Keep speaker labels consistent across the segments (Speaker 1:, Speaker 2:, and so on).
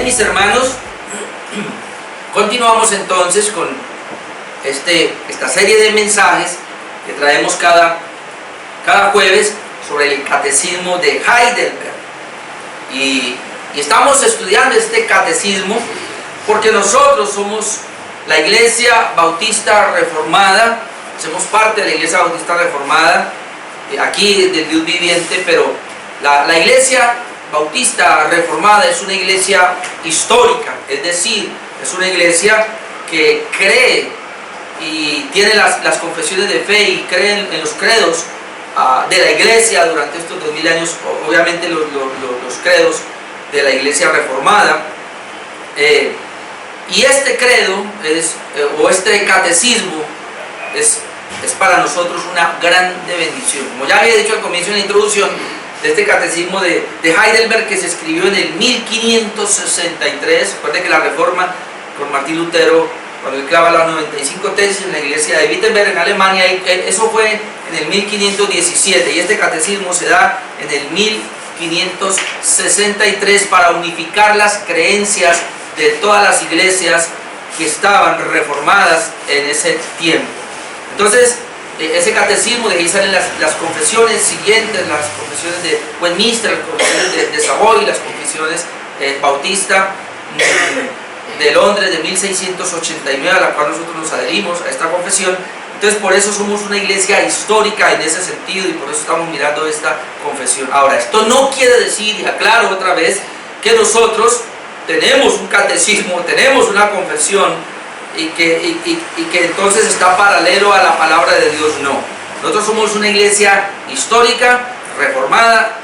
Speaker 1: mis hermanos, continuamos entonces con esta serie de mensajes que traemos cada jueves sobre el catecismo de Heidelberg. Y estamos estudiando este catecismo porque nosotros somos la Iglesia Bautista Reformada, hacemos parte de la Iglesia Bautista Reformada, aquí del Dios viviente, pero la Iglesia Bautista Reformada es una iglesia histórica, es decir, es una iglesia que cree y tiene las confesiones de fe y cree en los credos de la iglesia durante estos 2000 años, obviamente los credos de la iglesia reformada. Y este credo o este catecismo es para nosotros una grande bendición. Como ya había dicho al comienzo en la introducción de este catecismo de Heidelberg, que se escribió en el 1563. Recuerde que la Reforma con Martín Lutero, cuando él clava las 95 tesis en la iglesia de Wittenberg en Alemania, eso fue en el 1517, y este catecismo se da en el 1563 para unificar las creencias de todas las iglesias que estaban reformadas en ese tiempo. Entonces, ese catecismo, de ahí salen las confesiones siguientes, las confesiones de Westminster, las confesiones de Savoy, las confesiones Bautista de Londres de 1689, a la cual nosotros nos adherimos a esta confesión. Entonces, por eso somos una iglesia histórica en ese sentido, y por eso estamos mirando esta confesión. Ahora, esto no quiere decir, y aclaro otra vez, que nosotros tenemos un catecismo, tenemos una confesión y que entonces está paralelo a la palabra de Dios. No, nosotros somos una iglesia histórica, reformada,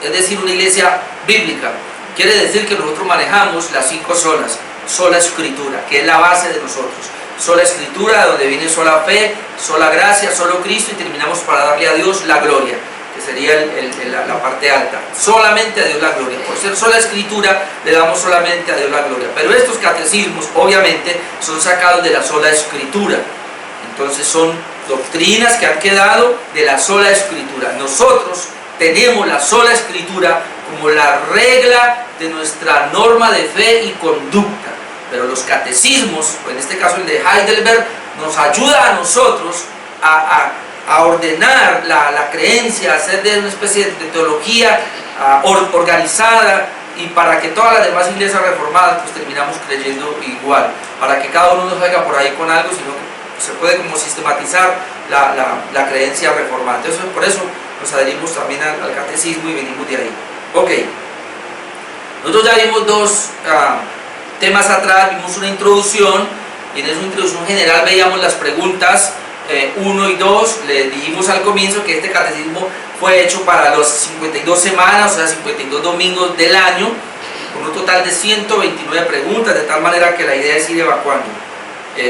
Speaker 1: es decir, una iglesia bíblica. Quiere decir que nosotros manejamos las 5 solas: sola escritura, que es la base de nosotros, sola escritura, donde viene sola fe, sola gracia, solo Cristo, y terminamos para darle a Dios la gloria, que sería la parte alta. Solamente a Dios la gloria. Por ser sola escritura, le damos solamente a Dios la gloria. Pero estos catecismos, obviamente, son sacados de la sola escritura. Entonces son doctrinas que han quedado de la sola escritura. Nosotros tenemos la sola escritura como la regla de nuestra norma de fe y conducta. Pero los catecismos, en este caso el de Heidelberg, nos ayuda a nosotros a ordenar la creencia, a hacer de una especie de teología organizada, y para que todas las demás iglesias reformadas pues terminamos creyendo igual, para que cada uno no salga por ahí con algo, sino que se puede como sistematizar la creencia reformada. Entonces, por eso nos adherimos también al catecismo y venimos de ahí. Ok, nosotros ya vimos dos temas atrás, vimos una introducción, y en esa introducción general veíamos las preguntas 1 y 2. Le dijimos al comienzo que este catecismo fue hecho para las 52 semanas, o sea, 52 domingos del año, con un total de 129 preguntas, de tal manera que la idea es ir evacuando.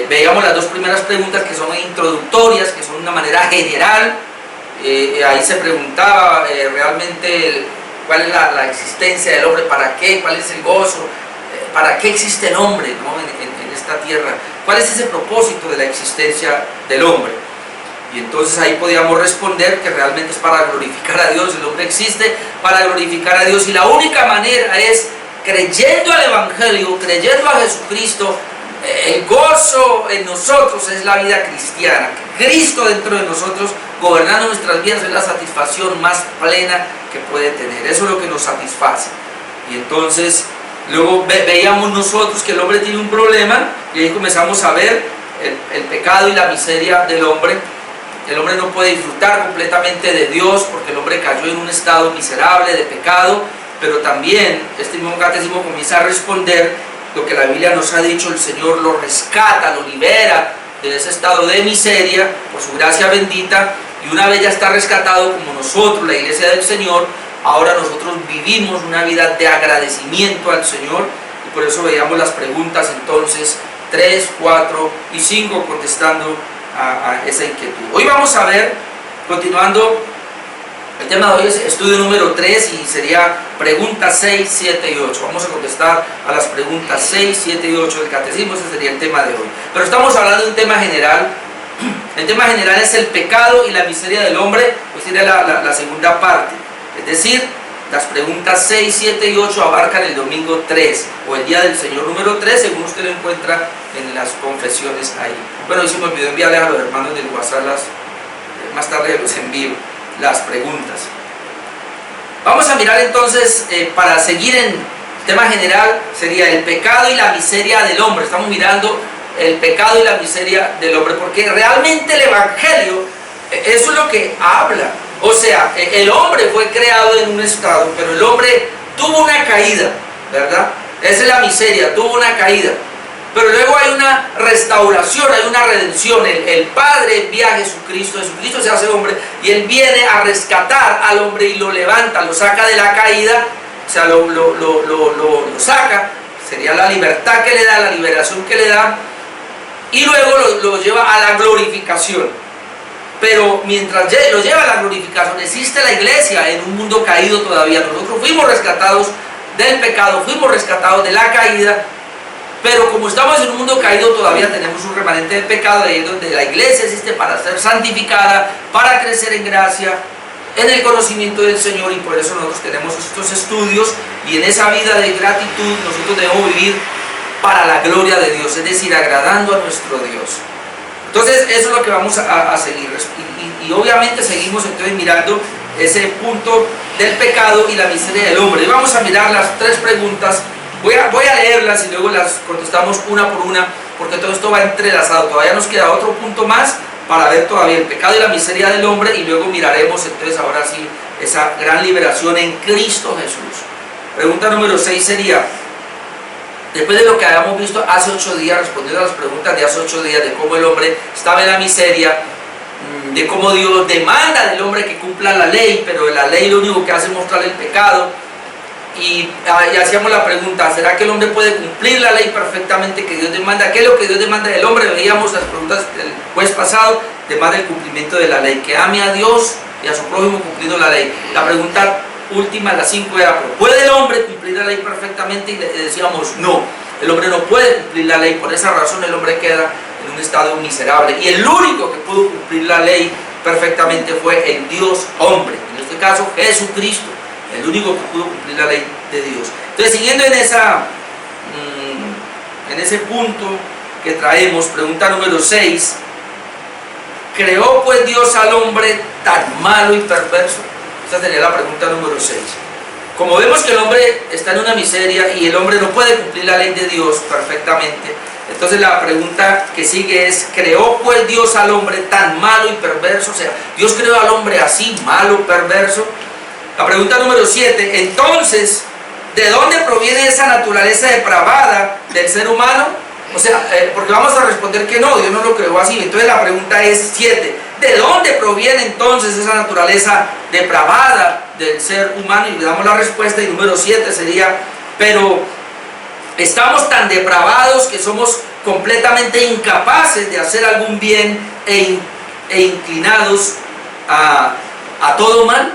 Speaker 1: Veíamos las dos primeras preguntas, que son introductorias, que son de una manera general. Ahí se preguntaba realmente cuál es la existencia del hombre, para qué, cuál es el gozo, para qué existe el hombre, ¿no? en esta tierra. ¿Cuál es ese propósito de la existencia del hombre? Y entonces ahí podíamos responder que realmente es para glorificar a Dios. El hombre existe para glorificar a Dios, y la única manera es creyendo al Evangelio, creyendo a Jesucristo. El gozo en nosotros es la vida cristiana. Cristo dentro de nosotros, gobernando nuestras vidas, es la satisfacción más plena que puede tener. Eso es lo que nos satisface. Y entonces luego veíamos nosotros que el hombre tiene un problema, y ahí comenzamos a ver el pecado y la miseria del hombre. El hombre no puede disfrutar completamente de Dios porque el hombre cayó en un estado miserable de pecado. Pero también este mismo catecismo comienza a responder lo que la Biblia nos ha dicho: el Señor lo rescata, lo libera de ese estado de miseria por su gracia bendita, y una vez ya está rescatado, como nosotros, la iglesia del Señor, ahora nosotros vivimos una vida de agradecimiento al Señor. Y por eso veíamos las preguntas entonces 3, 4 y 5, contestando a esa inquietud. Hoy vamos a ver, continuando, el tema de hoy es estudio número 3, y sería preguntas 6, 7 y 8. Vamos a contestar a las preguntas 6, 7 y 8 del catecismo. Ese sería el tema de hoy. Pero estamos hablando de un tema general. El tema general es el pecado y la miseria del hombre, pues sería la segunda parte. Es decir, Las preguntas 6, 7 y 8 abarcan el domingo 3 o el día del Señor número 3, según usted lo encuentra en las confesiones ahí. Bueno, y se me olvidó enviarle a los hermanos del WhatsApp más tarde los envío las preguntas. Vamos a mirar entonces, para seguir en tema general, sería el pecado y la miseria del hombre. Estamos mirando el pecado y la miseria del hombre, porque realmente el Evangelio, eso es lo que habla. O sea, el hombre fue creado en un estado, pero el hombre tuvo una caída, ¿verdad? Esa es la miseria, tuvo una caída. Pero luego hay una restauración, hay una redención. El Padre envía a Jesucristo, Jesucristo se hace hombre y Él viene a rescatar al hombre y lo levanta, lo saca de la caída, o sea, lo saca, sería la libertad que le da, la liberación que le da, y luego lo lleva a la glorificación. Pero mientras lo lleva a la glorificación, existe la iglesia en un mundo caído todavía. Nosotros fuimos rescatados del pecado, fuimos rescatados de la caída, pero como estamos en un mundo caído todavía tenemos un remanente de pecado, ahí es donde la iglesia existe para ser santificada, para crecer en gracia, en el conocimiento del Señor, y por eso nosotros tenemos estos estudios, y en esa vida de gratitud nosotros debemos vivir para la gloria de Dios, es decir, agradando a nuestro Dios. Entonces eso es lo que vamos a seguir, y obviamente seguimos entonces mirando ese punto del pecado y la miseria del hombre. Y vamos a mirar las tres preguntas, voy a leerlas y luego las contestamos una por una, porque todo esto va entrelazado. Todavía nos queda otro punto más para ver todavía el pecado y la miseria del hombre, y luego miraremos entonces ahora sí esa gran liberación en Cristo Jesús. Pregunta número 6 sería: después de lo que habíamos visto hace 8 días, respondiendo a las preguntas de hace 8 días, de cómo el hombre estaba en la miseria, de cómo Dios demanda del hombre que cumpla la ley, pero la ley lo único que hace es mostrar el pecado, y hacíamos la pregunta: ¿será que el hombre puede cumplir la ley perfectamente que Dios demanda? ¿Qué es lo que Dios demanda del hombre? Veíamos las preguntas del jueves pasado, demanda el cumplimiento de la ley, que ame a Dios y a su prójimo cumpliendo la ley. La pregunta última, la 5, era: ¿puede el hombre cumplir la ley perfectamente? Y le decíamos: no, el hombre no puede cumplir la ley. Por esa razón el hombre queda en un estado miserable, y el único que pudo cumplir la ley perfectamente fue el Dios hombre, en este caso Jesucristo, el único que pudo cumplir la ley de Dios. Entonces, siguiendo en ese punto que traemos, pregunta número 6: ¿creó pues Dios al hombre tan malo y perverso? Esta sería la pregunta número 6. Como vemos que el hombre está en una miseria y el hombre no puede cumplir la ley de Dios perfectamente, entonces la pregunta que sigue es: ¿creó pues Dios al hombre tan malo y perverso? O sea, Dios creó al hombre así, malo, perverso. La pregunta número 7: entonces, ¿de dónde proviene esa naturaleza depravada del ser humano? O sea, porque vamos a responder que no, Dios no lo creó así. Entonces la pregunta es 7: ¿de dónde proviene entonces esa naturaleza depravada del ser humano? Y le damos la respuesta, y número 7 sería: pero estamos tan depravados que somos completamente incapaces de hacer algún bien e inclinados a todo mal.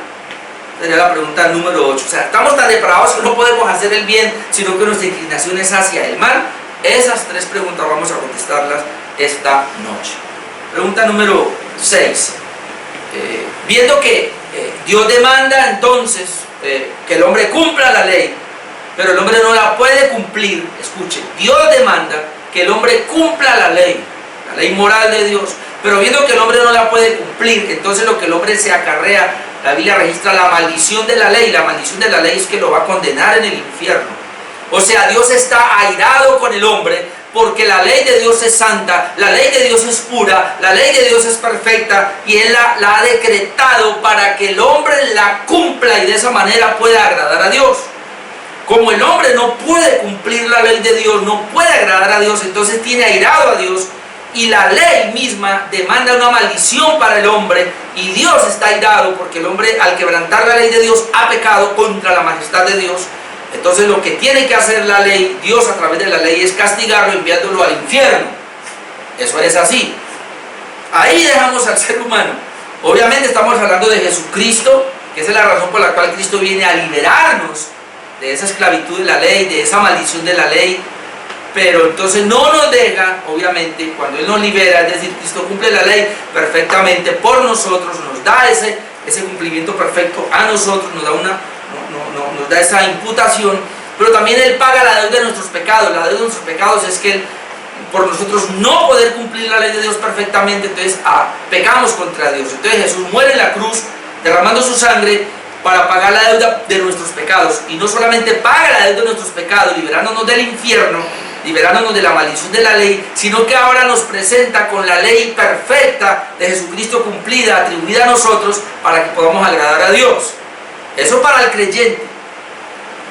Speaker 1: Sería la pregunta número 8. O sea, estamos tan depravados que no podemos hacer el bien, sino que nuestra inclinación es hacia el mal. Esas tres preguntas vamos a contestarlas esta noche. Pregunta número 6. Viendo que Dios demanda entonces que el hombre cumpla la ley, pero el hombre no la puede cumplir. Escuche, Dios demanda que el hombre cumpla la ley moral de Dios, pero viendo que el hombre no la puede cumplir, entonces lo que el hombre se acarrea, la Biblia registra la maldición de la ley. La maldición de la ley es que lo va a condenar en el infierno. O sea, Dios está airado con el hombre porque la ley de Dios es santa, la ley de Dios es pura, la ley de Dios es perfecta, y Él la ha decretado para que el hombre la cumpla y de esa manera pueda agradar a Dios. Como el hombre no puede cumplir la ley de Dios, no puede agradar a Dios, entonces tiene airado a Dios, y la ley misma demanda una maldición para el hombre, y Dios está airado porque el hombre, al quebrantar la ley de Dios, ha pecado contra la majestad de Dios. Entonces lo que tiene que hacer la ley, Dios a través de la ley, es castigarlo enviándolo al infierno. Eso es así. Ahí dejamos al ser humano. Obviamente estamos hablando de Jesucristo, que esa es la razón por la cual Cristo viene a liberarnos de esa esclavitud de la ley, de esa maldición de la ley. Pero entonces no nos deja, obviamente, cuando Él nos libera, es decir, Cristo cumple la ley perfectamente por nosotros, nos da ese cumplimiento perfecto a nosotros, nos nos da esa imputación, pero también Él paga la deuda de nuestros pecados. La deuda de nuestros pecados es que Él, por nosotros no poder cumplir la ley de Dios perfectamente, entonces pecamos contra Dios. Entonces Jesús muere en la cruz, derramando su sangre para pagar la deuda de nuestros pecados. Y no solamente paga la deuda de nuestros pecados, liberándonos del infierno, liberándonos de la maldición de la ley, sino que ahora nos presenta con la ley perfecta de Jesucristo cumplida, atribuida a nosotros, para que podamos agradar a Dios. Eso para el creyente.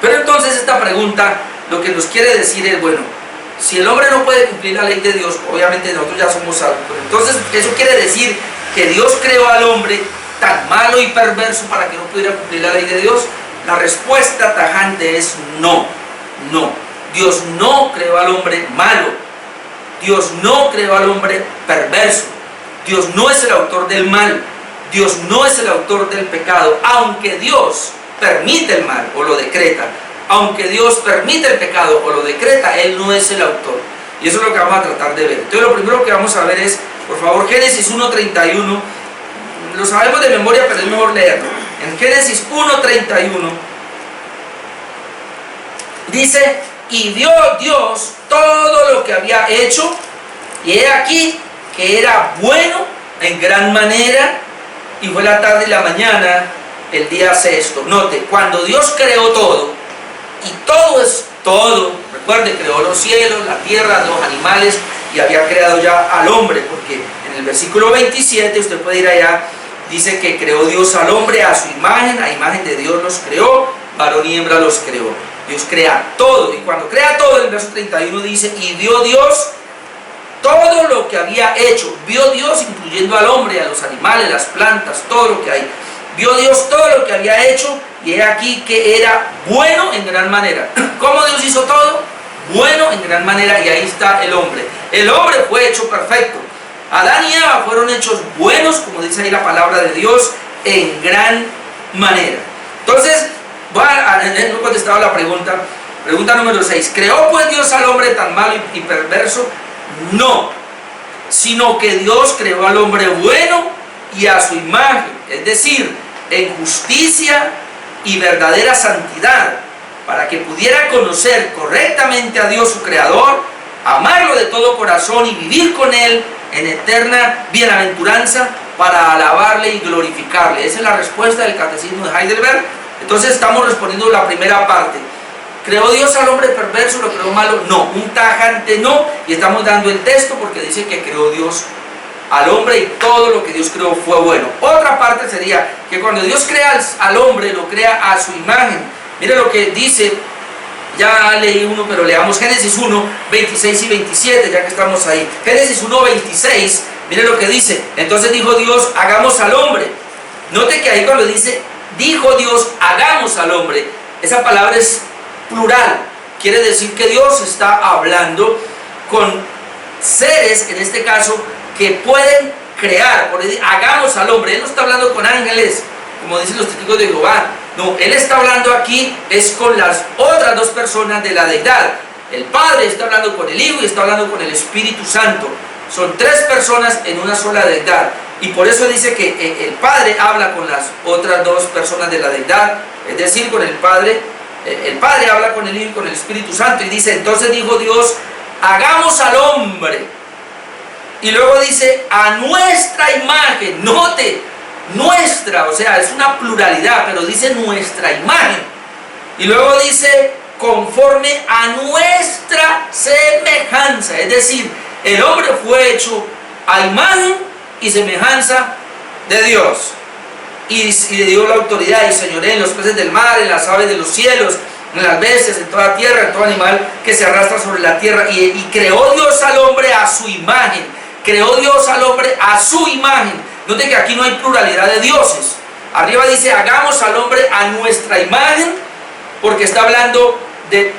Speaker 1: Pero entonces esta pregunta lo que nos quiere decir es, bueno, si el hombre no puede cumplir la ley de Dios, obviamente nosotros ya somos salvos. Entonces eso quiere decir que Dios creó al hombre tan malo y perverso para que no pudiera cumplir la ley de Dios. La respuesta tajante es no, no. Dios no creó al hombre malo. Dios no creó al hombre perverso. Dios no es el autor del mal. Dios no es el autor del pecado, aunque Dios permite el mal o lo decreta. Aunque Dios permite el pecado o lo decreta, Él no es el autor. Y eso es lo que vamos a tratar de ver. Entonces lo primero que vamos a ver es, por favor, Génesis 1:31. Lo sabemos de memoria, pero es mejor leerlo. En Génesis 1:31 dice: y vio Dios todo lo que había hecho, y he aquí que era bueno en gran manera, y fue la tarde y la mañana el día sexto. Note, cuando Dios creó todo, y todo es todo, recuerde, creó los cielos, la tierra, los animales, y había creado ya al hombre, porque en el versículo 27, usted puede ir allá, dice que creó Dios al hombre a su imagen, a imagen de Dios los creó, varón y hembra los creó. Dios crea todo, y cuando crea todo, el verso 31 dice: y vio Dios todo lo que había hecho. Vio Dios, incluyendo al hombre, a los animales, las plantas, todo lo que hay. Vio Dios todo lo que había hecho, y he aquí que era bueno en gran manera. ¿Cómo Dios hizo todo? Bueno en gran manera, y ahí está el hombre. El hombre fue hecho perfecto. Adán y Eva fueron hechos buenos, como dice ahí la palabra de Dios, en gran manera. Entonces, no he contestado la pregunta. Pregunta número 6. ¿Creó pues Dios al hombre tan malo y perverso? No, sino que Dios creó al hombre bueno y a su imagen, es decir, en justicia y verdadera santidad, para que pudiera conocer correctamente a Dios su Creador, amarlo de todo corazón y vivir con Él en eterna bienaventuranza, para alabarle y glorificarle. Esa es la respuesta del Catecismo de Heidelberg. Entonces estamos respondiendo la primera parte. ¿Creó Dios al hombre perverso? ¿Lo creó malo? No, un tajante no. Y estamos dando el texto porque dice que creó Dios al hombre y todo lo que Dios creó fue bueno. Otra parte sería que cuando Dios crea al hombre, lo crea a su imagen. Mire lo que dice, ya leí uno, pero leamos Génesis 1, 26 y 27, ya que estamos ahí. Génesis 1, 26, mire lo que dice: entonces dijo Dios, hagamos al hombre. Note que ahí cuando dice, dijo Dios, hagamos al hombre, esa palabra es plural, quiere decir que Dios está hablando con seres, en este caso, que pueden crear. Por decir, hagamos al hombre. Él no está hablando con ángeles, como dicen los testigos de Jehová. No, Él está hablando aquí es con las otras dos personas de la deidad. El Padre está hablando con el Hijo y está hablando con el Espíritu Santo. Son tres personas en una sola deidad, y por eso dice que el Padre habla con las otras dos personas de la deidad, es decir, con el Padre habla con el Hijo y con el Espíritu Santo, y dice, entonces dijo Dios, hagamos al hombre, y luego dice, a nuestra imagen. Note, nuestra, o sea, es una pluralidad, pero dice nuestra imagen, y luego dice, conforme a nuestra semejanza, es decir, el hombre fue hecho a imagen y semejanza de Dios, y le dio la autoridad y señorea en los peces del mar, en las aves de los cielos, en las bestias, en toda tierra, en todo animal que se arrastra sobre la tierra. Y creó Dios al hombre a su imagen. Creó Dios al hombre a su imagen. Note que aquí no hay pluralidad de dioses. Arriba dice, hagamos al hombre a nuestra imagen, porque está hablando de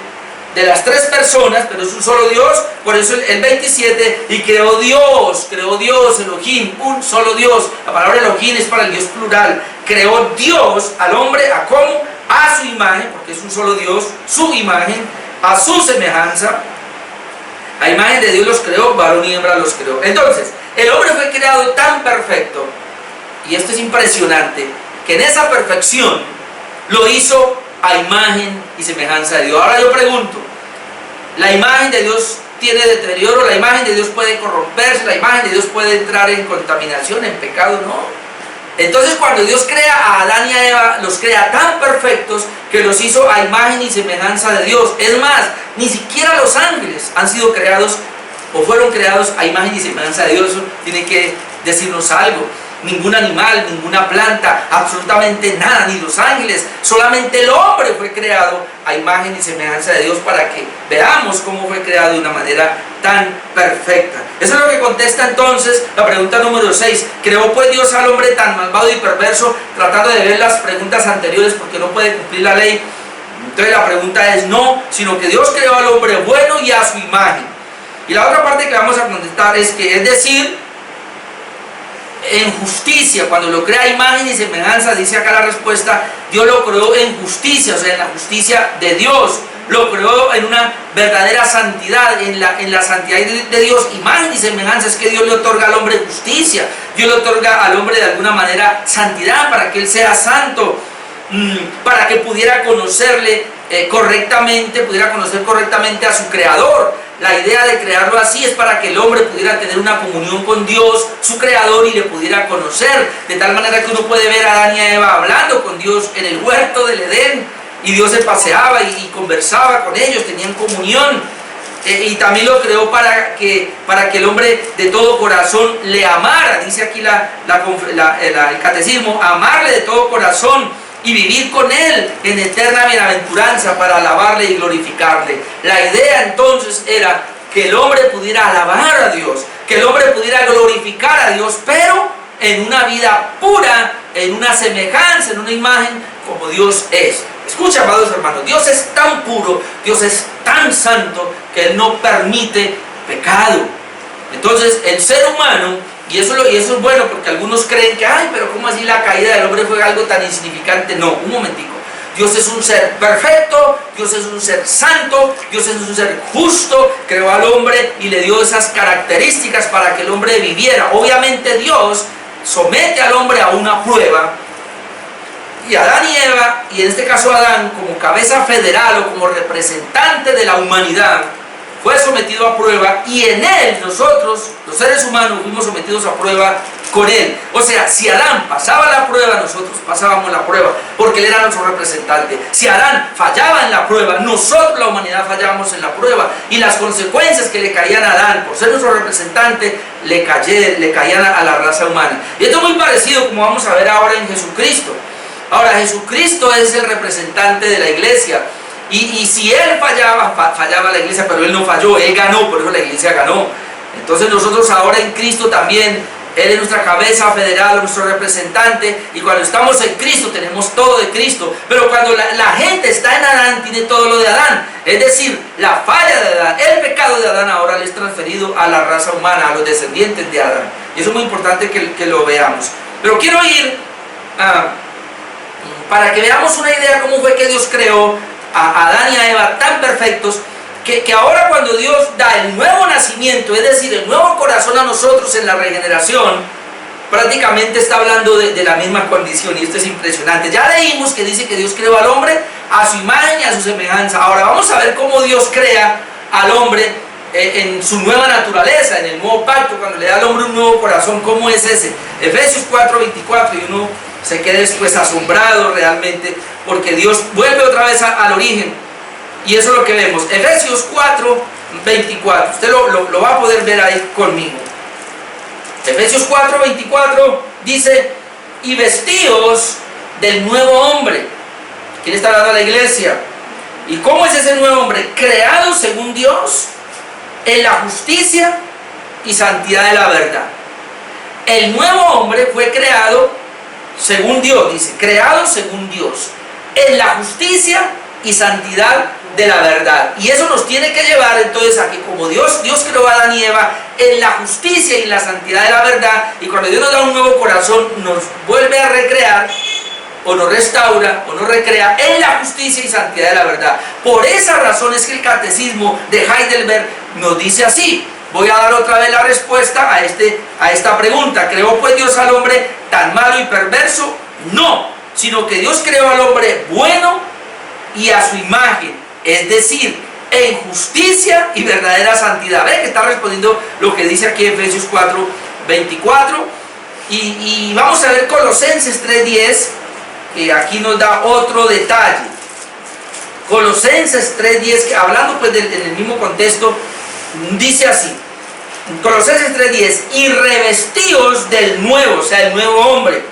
Speaker 1: las tres personas, pero es un solo Dios. Por eso el 27, y creó Dios, Elohim, un solo Dios. La palabra Elohim es para el Dios plural. Creó Dios al hombre, ¿a cómo? A su imagen, porque es un solo Dios, su imagen, a su semejanza. A imagen de Dios los creó, varón y hembra los creó. Entonces, el hombre fue creado tan perfecto, y esto es impresionante, que en esa perfección lo hizo a imagen y semejanza de Dios. Ahora yo pregunto, ¿la imagen de Dios tiene deterioro? ¿La imagen de Dios puede corromperse? ¿La imagen de Dios puede entrar en contaminación, en pecado? No. Entonces cuando Dios crea a Adán y a Eva, los crea tan perfectos que los hizo a imagen y semejanza de Dios. Es más, ni siquiera los ángeles han sido creados o fueron creados a imagen y semejanza de Dios. Eso tiene que decirnos algo. Ningún animal, ninguna planta, absolutamente nada, ni los ángeles, solamente el hombre fue creado a imagen y semejanza de Dios, para que veamos cómo fue creado de una manera tan perfecta. Eso es lo que contesta entonces la pregunta número 6. ¿Creó pues Dios al hombre tan malvado y perverso? Tratando de ver las preguntas anteriores, porque no puede cumplir la ley. Entonces la pregunta es no, sino que Dios creó al hombre bueno y a su imagen. Y la otra parte que vamos a contestar es que, es decir, en justicia, cuando lo crea a imagen y semejanza, dice acá la respuesta, Dios lo creó en justicia, o sea, en la justicia de Dios. Lo creó en una verdadera santidad, en la santidad de Dios. Imagen y semejanza es que Dios le otorga al hombre justicia. Dios le otorga al hombre de alguna manera santidad, para que él sea santo, para que pudiera conocerle correctamente, pudiera conocer correctamente a su creador. La idea de crearlo así es para que el hombre pudiera tener una comunión con Dios, su creador, y le pudiera conocer, de tal manera que uno puede ver a Adán y a Eva hablando con Dios en el huerto del Edén, y Dios se paseaba y conversaba con ellos, tenían comunión. Y también lo creó para que el hombre de todo corazón le amara, dice aquí el catecismo, amarle de todo corazón y vivir con él en eterna bienaventuranza, para alabarle y glorificarle. La idea entonces era que el hombre pudiera alabar a Dios, que el hombre pudiera glorificar a Dios, pero en una vida pura, en una semejanza, en una imagen como Dios es. Escucha, amados hermanos, Dios es tan puro, Dios es tan santo, que Él no permite pecado. Entonces el ser humano, y eso es bueno, porque algunos creen que, ay, pero ¿cómo así la caída del hombre fue algo tan insignificante? No, un momentico. Dios es un ser perfecto, Dios es un ser santo, Dios es un ser justo, creó al hombre y le dio esas características para que el hombre viviera. Obviamente Dios somete al hombre a una prueba, y Adán y Eva, y en este caso Adán, como cabeza federal o como representante de la humanidad, fue sometido a prueba, y en él nosotros, los seres humanos, fuimos sometidos a prueba con él. O sea, si Adán pasaba la prueba, nosotros pasábamos la prueba, porque él era nuestro representante. Si Adán fallaba en la prueba, nosotros, la humanidad, fallábamos en la prueba, y las consecuencias que le caían a Adán por ser nuestro representante le caían a la raza humana. Y esto es muy parecido, como vamos a ver ahora, en Jesucristo. Ahora, Jesucristo es el representante de la iglesia. Y si él fallaba la iglesia, pero él no falló, él ganó, por eso la iglesia ganó. Entonces nosotros ahora en Cristo también, Él es nuestra cabeza federal, nuestro representante, y cuando estamos en Cristo tenemos todo de Cristo. Pero cuando la gente está en Adán, tiene todo lo de Adán. Es decir, la falla de Adán, el pecado de Adán ahora le es transferido a la raza humana, a los descendientes de Adán. Y eso es muy importante que lo veamos. Pero quiero ir para que veamos una idea cómo fue que Dios creó a Adán y a Eva tan perfectos, que ahora cuando Dios da el nuevo nacimiento, es decir, el nuevo corazón a nosotros en la regeneración, prácticamente está hablando de la misma condición, y esto es impresionante. Ya leímos que dice que Dios creó al hombre a su imagen y a su semejanza. Ahora vamos a ver cómo Dios crea al hombre en su nueva naturaleza, en el nuevo pacto, cuando le da al hombre un nuevo corazón. ¿Cómo es ese? Efesios 4:24, y uno se queda después asombrado realmente, porque Dios vuelve otra vez al origen, y eso es lo que vemos. Efesios 4:24, usted lo va a poder ver ahí conmigo. Efesios 4:24 dice: y vestíos del nuevo hombre. ¿Quién está hablando a la iglesia? ¿Y cómo es ese nuevo hombre? Creado según Dios, en la justicia y santidad de la verdad. El nuevo hombre fue creado según Dios, dice, creado según Dios, en la justicia y santidad de la verdad. Y eso nos tiene que llevar entonces a que, como Dios creó a Adán y Eva en la justicia y en la santidad de la verdad, y cuando Dios nos da un nuevo corazón, nos vuelve a recrear, o nos restaura, o nos recrea en la justicia y santidad de la verdad. Por esa razón es que el catecismo de Heidelberg nos dice así. Voy a dar otra vez la respuesta a esta pregunta. ¿Creó pues Dios al hombre tan malo y perverso? No, sino que Dios creó al hombre bueno y a su imagen, es decir, en justicia y verdadera santidad. Ve que está respondiendo lo que dice aquí Efesios 4:24. Y vamos a ver Colosenses 3:10, que aquí nos da otro detalle. Colosenses 3:10, que hablando pues en el mismo contexto, dice así, Colosenses 3:10, y revestíos del nuevo, o sea, el nuevo hombre,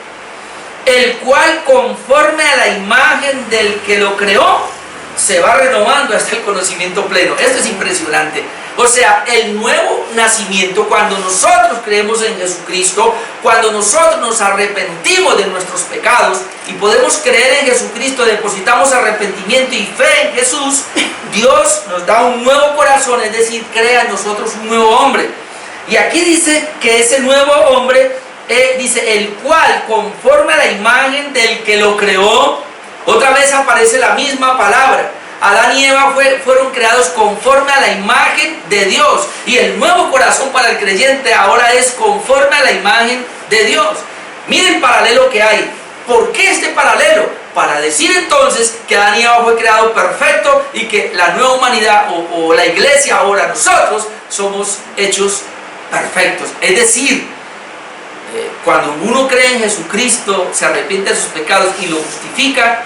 Speaker 1: el cual conforme a la imagen del que lo creó, se va renovando hasta el conocimiento pleno. Esto es impresionante. O sea, el nuevo nacimiento, cuando nosotros creemos en Jesucristo, cuando nosotros nos arrepentimos de nuestros pecados y podemos creer en Jesucristo, depositamos arrepentimiento y fe en Jesús, Dios nos da un nuevo corazón, es decir, crea en nosotros un nuevo hombre. Y aquí dice que ese nuevo hombre, dice, el cual conforme a la imagen del que lo creó, otra vez aparece la misma palabra. Adán y Eva fueron creados conforme a la imagen de Dios, y el nuevo corazón para el creyente ahora es conforme a la imagen de Dios. Miren el paralelo que hay. ¿Por qué este paralelo? Para decir entonces que Adán y Eva fue creado perfecto y que la nueva humanidad o la iglesia, ahora nosotros, somos hechos perfectos. Es decir, cuando uno cree en Jesucristo, se arrepiente de sus pecados y lo justifica,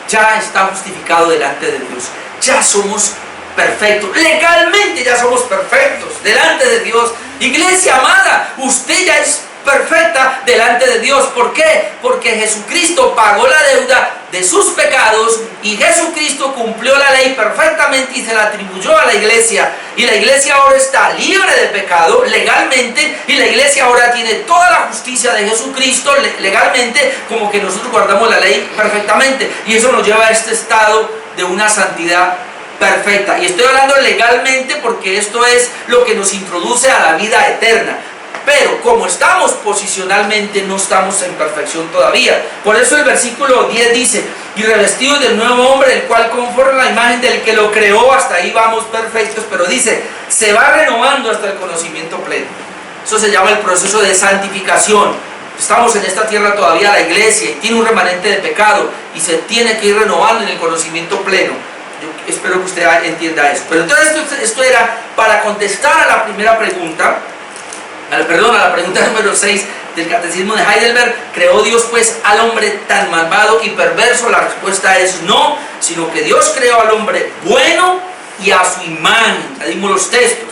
Speaker 1: ya está justificado delante de Dios. Ya somos perfectos. Legalmente ya somos perfectos delante de Dios. Iglesia amada, usted ya es perfecta delante de Dios. ¿Por qué? Porque Jesucristo pagó la deuda de sus pecados y Jesucristo cumplió la ley perfectamente y se la atribuyó a la iglesia. Y la iglesia ahora está libre de pecado legalmente, y la iglesia ahora tiene toda la justicia de Jesucristo legalmente, como que nosotros guardamos la ley perfectamente. Y eso nos lleva a este estado de una santidad perfecta. Y estoy hablando legalmente porque esto es lo que nos introduce a la vida eterna. Pero como estamos posicionalmente, no estamos en perfección todavía. Por eso el versículo 10 dice, y revestidos del nuevo hombre, el cual conforme a la imagen del que lo creó, hasta ahí vamos perfectos, pero dice, se va renovando hasta el conocimiento pleno. Eso se llama el proceso de santificación. Estamos en esta tierra todavía, la iglesia, y tiene un remanente de pecado, y se tiene que ir renovando en el conocimiento pleno. Yo espero que usted entienda eso. Pero entonces esto era para contestar a la primera pregunta, a la pregunta número 6 del Catecismo de Heidelberg. ¿Creó Dios pues al hombre tan malvado y perverso? La respuesta es no, sino que Dios creó al hombre bueno y a su imagen. Ya dimos los textos.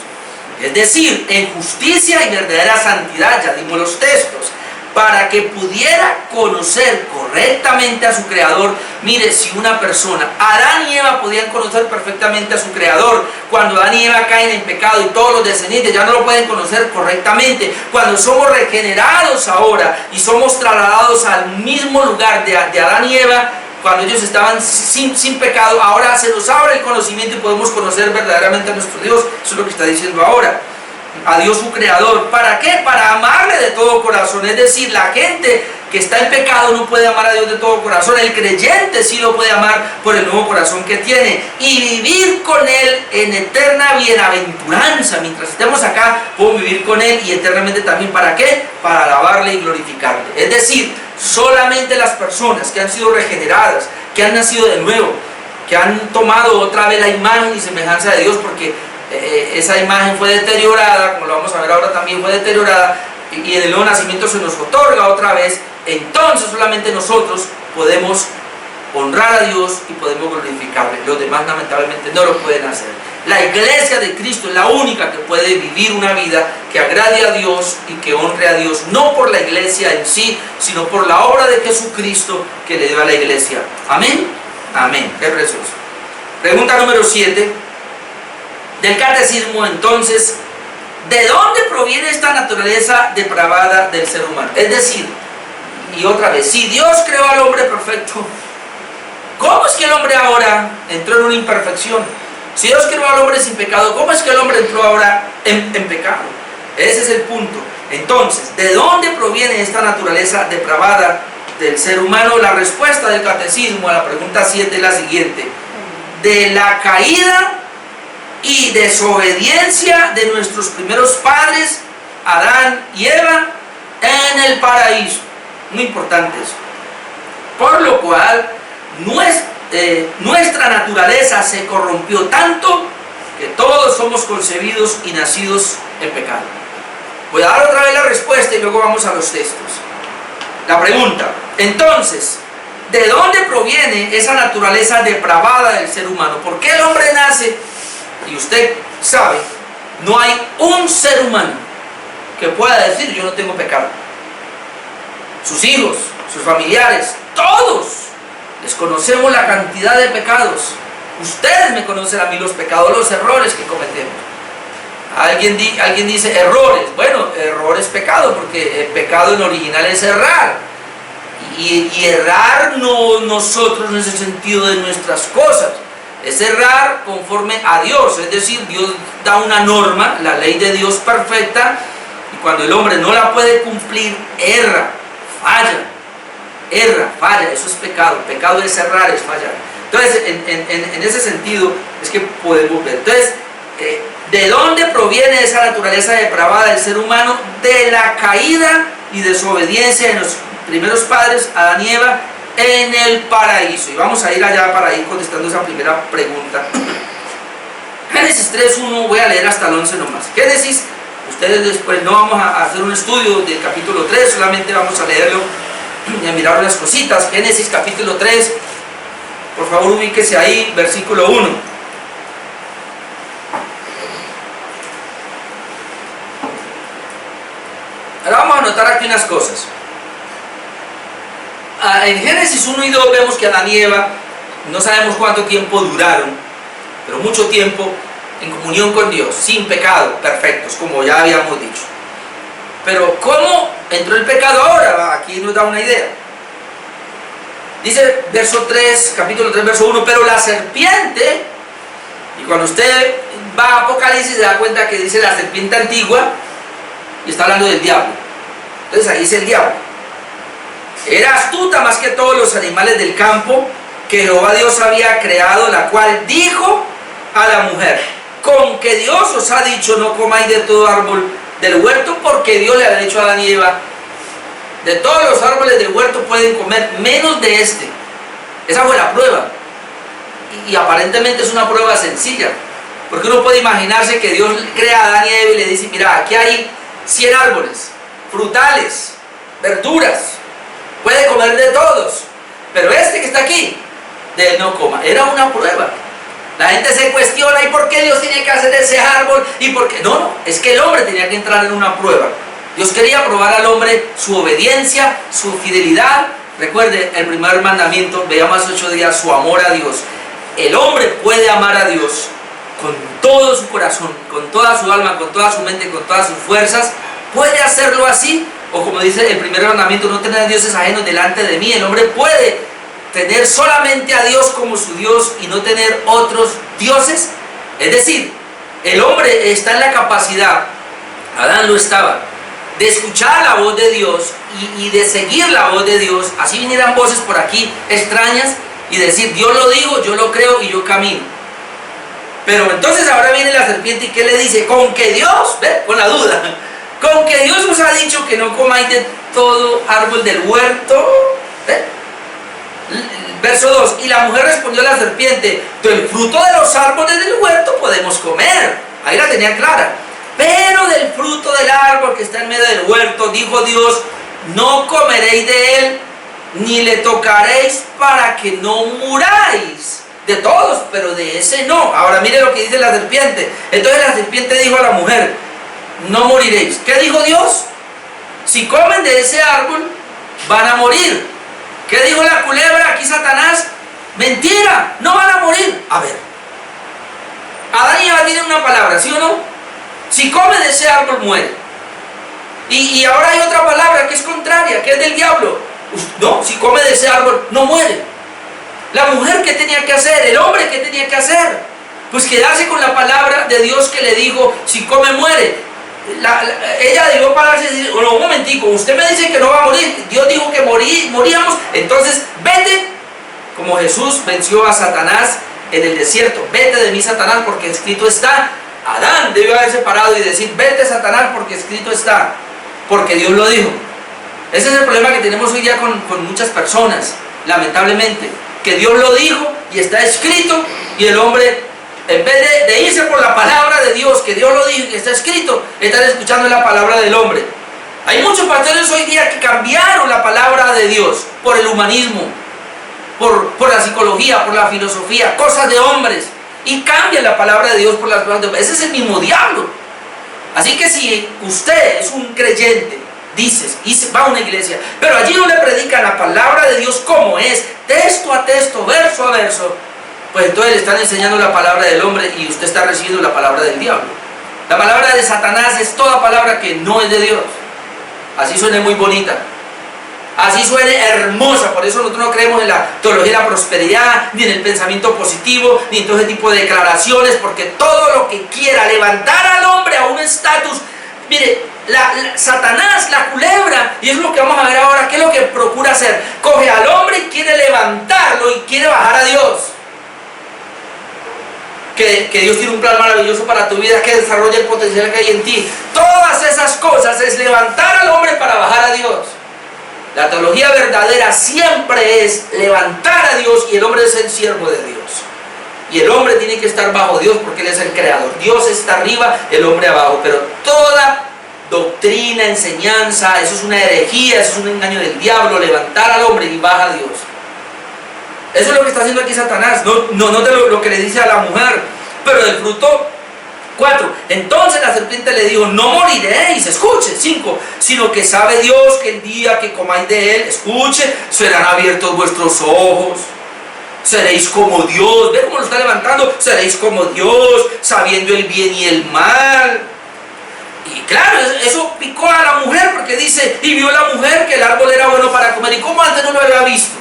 Speaker 1: Es decir, en justicia y verdadera santidad, ya dimos los textos. Para que pudiera conocer correctamente a su Creador. Mire, si una persona, Adán y Eva podían conocer perfectamente a su Creador, cuando Adán y Eva caen en pecado y todos los descendientes ya no lo pueden conocer correctamente, cuando somos regenerados ahora y somos trasladados al mismo lugar de Adán y Eva, cuando ellos estaban sin pecado, ahora se nos abre el conocimiento y podemos conocer verdaderamente a nuestro Dios. Eso es lo que está diciendo ahora. A Dios su creador. ¿Para qué? Para amarle de todo corazón. Es decir, la gente que está en pecado no puede amar a Dios de todo corazón. El creyente sí lo puede amar por el nuevo corazón que tiene y vivir con Él en eterna bienaventuranza. Mientras estemos acá, podemos vivir con Él y eternamente también. ¿Para qué? Para alabarle y glorificarle. Es decir, solamente las personas que han sido regeneradas, que han nacido de nuevo, que han tomado otra vez la imagen y semejanza de Dios, porque esa imagen fue deteriorada, como lo vamos a ver ahora también fue deteriorada, y en el nuevo nacimiento se nos otorga otra vez. Entonces solamente nosotros podemos honrar a Dios y podemos glorificarle. Los demás lamentablemente no lo pueden hacer. La iglesia de Cristo es la única que puede vivir una vida que agrade a Dios y que honre a Dios, no por la iglesia en sí, sino por la obra de Jesucristo que le dio a la iglesia. Amén. Amén. Qué precioso. Pregunta número 7 del Catecismo, entonces, ¿de dónde proviene esta naturaleza depravada del ser humano? Es decir, y otra vez, si Dios creó al hombre perfecto, ¿cómo es que el hombre ahora entró en una imperfección? Si Dios creó al hombre sin pecado, ¿cómo es que el hombre entró ahora en pecado? Ese es el punto. Entonces, ¿de dónde proviene esta naturaleza depravada del ser humano? La respuesta del Catecismo a la pregunta 7 es la siguiente: de la caída y desobediencia de nuestros primeros padres, Adán y Eva, en el paraíso. Muy importante eso. Por lo cual, nuestra naturaleza se corrompió tanto que todos somos concebidos y nacidos en pecado. Voy a dar otra vez la respuesta y luego vamos a los textos. La pregunta, entonces, ¿de dónde proviene esa naturaleza depravada del ser humano? ¿Por qué el hombre nace? Y usted sabe, no hay un ser humano que pueda decir yo no tengo pecado. Sus hijos, sus familiares, todos desconocemos la cantidad de pecados. Ustedes me conocen a mí los pecados, los errores que cometemos. Alguien dice errores. Bueno, error es pecado, porque el pecado en original es errar. Y errar no nosotros en ese sentido de nuestras cosas. Es errar conforme a Dios. Es decir, Dios da una norma, la ley de Dios perfecta, y cuando el hombre no la puede cumplir, erra, falla. Eso es pecado. Pecado es errar, es fallar. Entonces, en ese sentido es que podemos ver. Entonces, ¿de dónde proviene esa naturaleza depravada del ser humano? De la caída y desobediencia de los primeros padres, Adán y Eva, en el paraíso. Y vamos a ir allá para ir contestando esa primera pregunta. Génesis 3:1, voy a leer hasta el 11 nomás. Génesis, ustedes después no vamos a hacer un estudio del capítulo 3, solamente vamos a leerlo y a mirar unas cositas. Génesis capítulo 3, por favor ubíquese ahí, versículo 1. Ahora vamos a anotar aquí unas cosas. En Génesis 1 y 2 vemos que Adán y Eva, no sabemos cuánto tiempo duraron, pero mucho tiempo en comunión con Dios, sin pecado, perfectos, como ya habíamos dicho. Pero ¿cómo entró el pecado ahora? Aquí nos da una idea. Dice verso 3, capítulo 3, verso 1, pero la serpiente, y cuando usted va a Apocalipsis se da cuenta que dice la serpiente antigua, y está hablando del diablo. Entonces ahí dice el diablo. Era astuta más que todos los animales del campo que Jehová Dios había creado, la cual dijo a la mujer, con que Dios os ha dicho no comáis de todo árbol del huerto, porque Dios le había dicho a Adán y Eva, de todos los árboles del huerto pueden comer, menos de este. Esa fue la prueba. Y aparentemente es una prueba sencilla, porque uno puede imaginarse que Dios crea a Adán y Eva y le dice, mira, aquí hay 100 árboles, frutales, verduras, puede comer de todos, pero este que está aquí, de él no coma. Era una prueba. La gente se cuestiona, ¿y por qué Dios tiene que hacer ese árbol? ¿Y por qué? No, es que el hombre tenía que entrar en una prueba. Dios quería probar al hombre su obediencia, su fidelidad. Recuerde el primer mandamiento, veamos hace 8 días, su amor a Dios. El hombre puede amar a Dios con todo su corazón, con toda su alma, con toda su mente, con todas sus fuerzas. Puede hacerlo así, o como dice el primer mandamiento, no tener dioses ajenos delante de mí. El hombre puede tener solamente a Dios como su Dios y no tener otros dioses. Es decir, el hombre está en la capacidad, Adán lo estaba, de escuchar la voz de Dios y de seguir la voz de Dios, así vinieran voces por aquí extrañas, y decir, Dios lo dijo, yo lo creo y yo camino. Pero entonces ahora viene la serpiente y ¿qué le dice? Con que Dios, ¿ve? Con la duda, con que Dios os ha dicho que no comáis de todo árbol del huerto, ¿ve? Verso 2, y la mujer respondió a la serpiente, del fruto de los árboles del huerto podemos comer. Ahí la tenía clara. Pero del fruto del árbol que está en medio del huerto, dijo Dios, no comeréis de él, ni le tocaréis para que no muráis. De todos, pero de ese no. Ahora mire lo que dice la serpiente. Entonces la serpiente dijo a la mujer, no moriréis. ¿Qué dijo Dios? Si comen de ese árbol, van a morir. ¿Qué dijo la culebra aquí Satanás? Mentira, no van a morir. A ver, Adán y Eva tienen una palabra, ¿sí o no? Si come de ese árbol, muere. Y ahora hay otra palabra que es contraria, que es del diablo. No, si come de ese árbol, no muere. La mujer, ¿qué tenía que hacer? El hombre, ¿qué tenía que hacer? Pues quedarse con la palabra de Dios que le dijo, si come, muere. Ella debió pararse y decir, no, un momentico, usted me dice que no va a morir, Dios dijo que moríamos, entonces vete, como Jesús venció a Satanás en el desierto, vete de mí, Satanás, porque escrito está. Adán debió haberse parado y decir, vete, Satanás, porque escrito está, porque Dios lo dijo. Ese es el problema que tenemos hoy día con muchas personas, lamentablemente, que Dios lo dijo y está escrito, y el hombre, en vez de irse por la palabra de Dios, que Dios lo dijo, que está escrito, están escuchando la palabra del hombre. Hay muchos pastores hoy día que cambiaron la palabra de Dios por el humanismo, por la psicología, por la filosofía, cosas de hombres, y cambian la palabra de Dios por las cosas de hombres. Ese es el mismo diablo. Así que si usted es un creyente, dices, y va a una iglesia, pero allí no le predican la palabra de Dios como es, texto a texto, verso a verso, pues entonces le están enseñando la palabra del hombre y usted está recibiendo la palabra del diablo. La palabra de Satanás es toda palabra que no es de Dios. Así suene muy bonita, así suene hermosa. Por eso nosotros no creemos en la teología de la prosperidad, ni en el pensamiento positivo, ni en todo ese tipo de declaraciones, porque todo lo que quiera levantar al hombre a un estatus, mire, Satanás, la culebra, y es lo que vamos a ver ahora, ¿qué es lo que procura hacer? Coge al hombre y quiere levantarlo y quiere bajar a Dios. Que Dios tiene un plan maravilloso para tu vida, que desarrolle el potencial que hay en ti. Todas esas cosas es levantar al hombre para bajar a Dios. La teología verdadera siempre es levantar a Dios, y el hombre es el siervo de Dios. Y el hombre tiene que estar bajo Dios porque Él es el creador. Dios está arriba, el hombre abajo. Pero toda doctrina, enseñanza, eso es una herejía, eso es un engaño del diablo, levantar al hombre y baja a Dios. Eso es lo que está haciendo aquí Satanás, no de lo que le dice a la mujer, pero del fruto. 4. Entonces la serpiente le dijo, no moriréis, escuche. 5. Sino que sabe Dios que el día que comáis de él, escuche, serán abiertos vuestros ojos. Seréis como Dios. ¿Ve cómo lo está levantando? Seréis como Dios, sabiendo el bien y el mal. Y claro, eso picó a la mujer, porque dice, y vio la mujer que el árbol era bueno para comer. ¿Y cómo antes no lo había visto?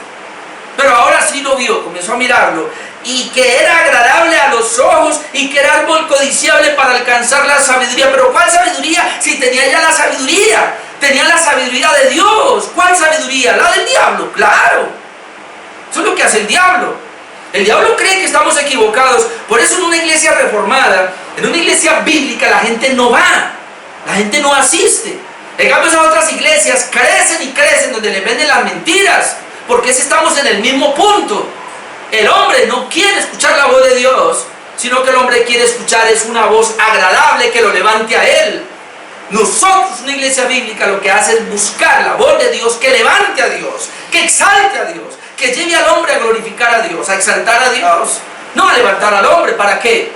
Speaker 1: Pero ahora sí lo vio, comenzó a mirarlo, y que era agradable a los ojos, y que era árbol codiciable para alcanzar la sabiduría. Pero ¿cuál sabiduría? Si tenía ya la sabiduría, tenía la sabiduría de Dios. ¿Cuál sabiduría? La del diablo, claro. Eso es lo que hace el diablo. El diablo cree que estamos equivocados. Por eso en una iglesia reformada, en una iglesia bíblica, la gente no va, la gente no asiste. En cambio, esas otras iglesias crecen y crecen, donde le venden las mentiras. Porque estamos en el mismo punto. El hombre no quiere escuchar la voz de Dios, sino que el hombre quiere escuchar es una voz agradable que lo levante a él. Nosotros, una iglesia bíblica, lo que hace es buscar la voz de Dios que levante a Dios, que exalte a Dios, que lleve al hombre a glorificar a Dios, a exaltar a Dios, no a levantar al hombre. ¿Para qué?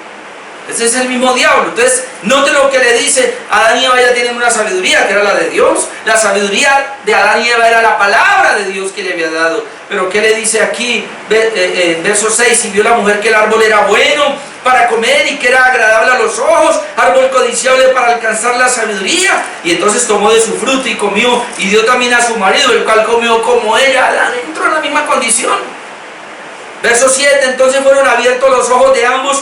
Speaker 1: Ese es el mismo diablo. Entonces, note lo que le dice. Adán y Eva ya tienen una sabiduría, que era la de Dios. La sabiduría de Adán y Eva era la palabra de Dios que le había dado. Pero ¿qué le dice aquí? Verso 6, y vio la mujer que el árbol era bueno para comer y que era agradable a los ojos, árbol codiciable para alcanzar la sabiduría. Y entonces tomó de su fruto y comió, y dio también a su marido, el cual comió como ella. Adán entró en la misma condición. Verso 7, entonces fueron abiertos los ojos de ambos,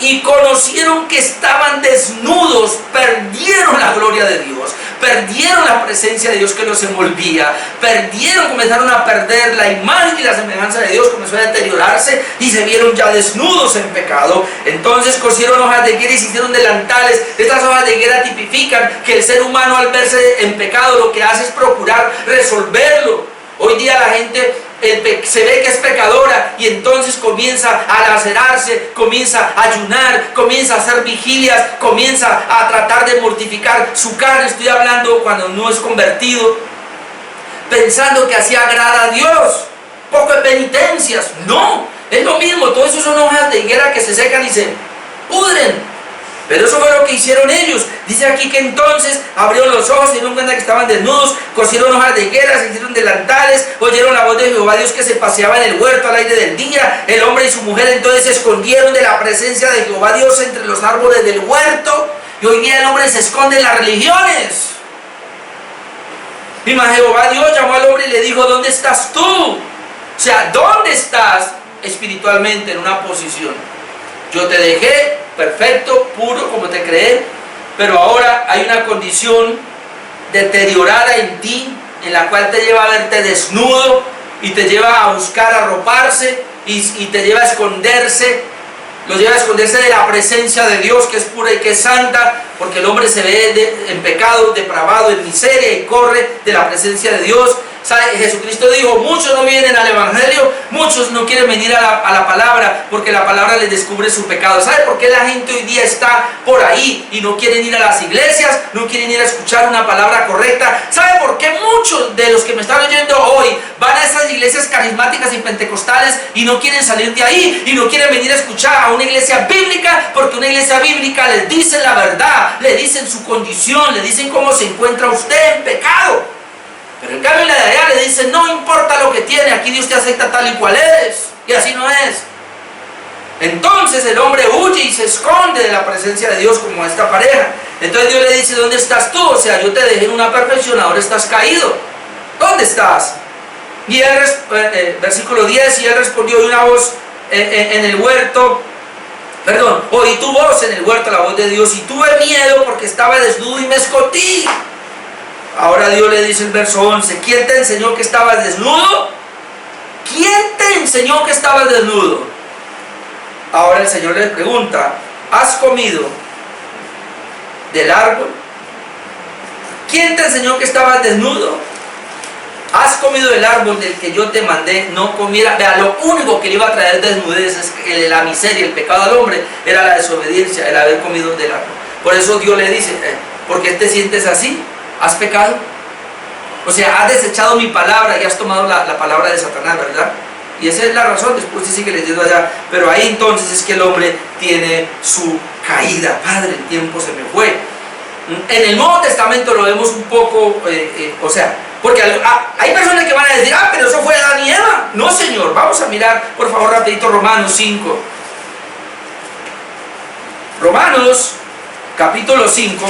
Speaker 1: y conocieron que estaban desnudos, perdieron la gloria de Dios, perdieron la presencia de Dios que los envolvía, comenzaron a perder la imagen y la semejanza de Dios, comenzó a deteriorarse y se vieron ya desnudos en pecado. Entonces cosieron hojas de higuera y se hicieron delantales. Estas hojas de higuera tipifican que el ser humano, al verse en pecado, lo que hace es procurar resolverlo. Hoy día la gente se ve que es pecadora y entonces comienza a lacerarse, comienza a ayunar, comienza a hacer vigilias, comienza a tratar de mortificar su carne. Estoy hablando cuando no es convertido, pensando que así agrada a Dios. Poco de penitencias, no, es lo mismo. Todo eso son hojas de higuera que se secan y se pudren. Pero eso fue lo que hicieron ellos. Dice aquí que entonces abrieron los ojos, se dieron cuenta que estaban desnudos, cosieron hojas de higuera, se hicieron delantales, oyeron la voz de Jehová Dios que se paseaba en el huerto al aire del día. El hombre y su mujer entonces se escondieron de la presencia de Jehová Dios entre los árboles del huerto. Y hoy día el hombre se esconde en las religiones. Y más Jehová Dios llamó al hombre y le dijo, ¿dónde estás tú? O sea, ¿dónde estás espiritualmente en una posición? Yo te dejé perfecto, puro, como te creé, pero ahora hay una condición deteriorada en ti, en la cual te lleva a verte desnudo y te lleva a buscar arroparse y te lleva a esconderse, lo lleva a esconderse de la presencia de Dios, que es pura y que es santa, porque el hombre se ve en pecado, depravado, en miseria, y corre de la presencia de Dios. ¿Sabe? Jesucristo dijo, muchos no vienen al evangelio, muchos no quieren venir a la palabra, porque la palabra les descubre su pecado. ¿Sabe por qué la gente hoy día está por ahí y no quieren ir a las iglesias, no quieren ir a escuchar una palabra correcta? ¿Sabe por qué muchos de los que me están oyendo hoy van a esas iglesias carismáticas y pentecostales y no quieren salir de ahí y no quieren venir a escuchar a una iglesia bíblica? Porque una iglesia bíblica les dice la verdad, le dicen su condición, le dicen cómo se encuentra usted en pecado. Pero en cambio la de allá le dice, no importa lo que tiene, aquí Dios te acepta tal y cual eres. Y así no es. Entonces el hombre huye y se esconde de la presencia de Dios como esta pareja. Entonces Dios le dice, ¿dónde estás tú? O sea, yo te dejé en una perfección, ahora estás caído. ¿Dónde estás? Y él, versículo 10, y él respondió, y una voz en el huerto, perdón, oí tu voz en el huerto, la voz de Dios, y tuve miedo porque estaba desnudo y me escondí. Ahora Dios le dice en verso 11, ¿quién te enseñó que estabas desnudo? ¿Quién te enseñó que estabas desnudo? Ahora el Señor le pregunta, ¿has comido del árbol? ¿Quién te enseñó que estabas desnudo? ¿Has comido del árbol del que yo te mandé no comiera? Vea, lo único que le iba a traer desnudez es que la miseria, el pecado al hombre, era la desobediencia, el haber comido del árbol. Por eso Dios le dice, ¿por qué te sientes así? ¿Has pecado? O sea, has desechado mi palabra y has tomado la palabra de Satanás, ¿verdad? Y esa es la razón, después sí sigue leyendo allá. Pero ahí entonces es que el hombre tiene su caída. Padre, el tiempo se me fue. En el Nuevo Testamento lo vemos un poco, o sea, porque hay personas que van a decir, pero eso fue Adán y Eva. No, señor, vamos a mirar, por favor, rapidito Romanos 5. Romanos, capítulo 5.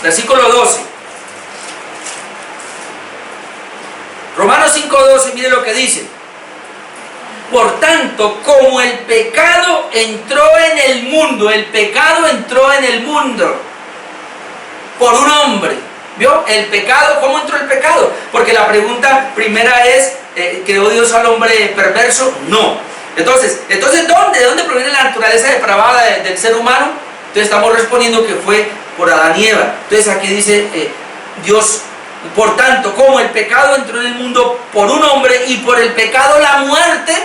Speaker 1: Versículo 12. Romanos 5:12, mire lo que dice. Por tanto, como el pecado entró en el mundo, el pecado entró en el mundo por un hombre. ¿Vio? El pecado, ¿cómo entró el pecado? Porque la pregunta primera es, ¿creó Dios al hombre perverso? No. Entonces ¿de dónde proviene la naturaleza depravada del ser humano? Entonces estamos respondiendo que fue por Adán y Eva. Entonces aquí dice Dios, por tanto, como el pecado entró en el mundo por un hombre y por el pecado la muerte,